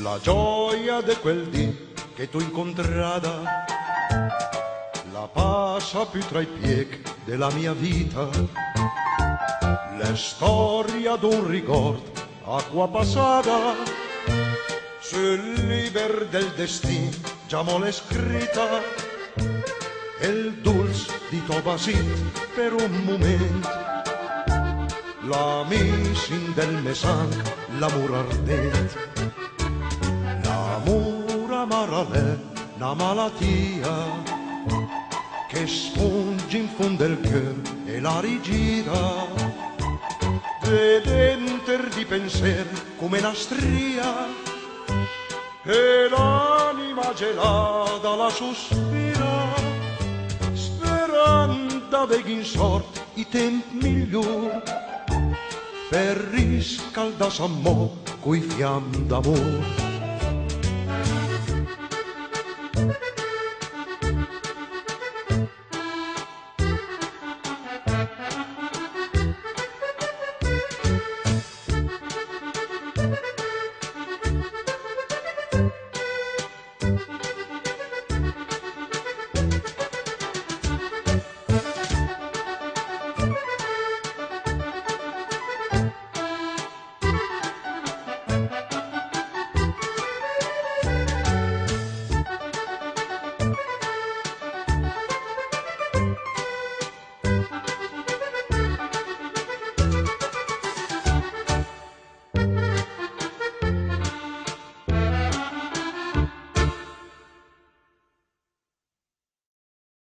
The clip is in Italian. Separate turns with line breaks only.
la gioia di quel dì che tu incontrada, la passa più tra i pieghi della mia vita, la storia d'un ricordo, acqua passata, sul liber del destino già mole scritta, e il dulce di Tobasit per un momento, la misin del mesanc, l'amor ardente, l'amor amarale, una malattia, che spunge in fondo il cuore e la rigira, dentro di pensiero come una stria, e l'anima gelata la sospira, sperando veghi in sorte i tempi migliori, per riscaldarsi a mo' coi fiammi d'amore.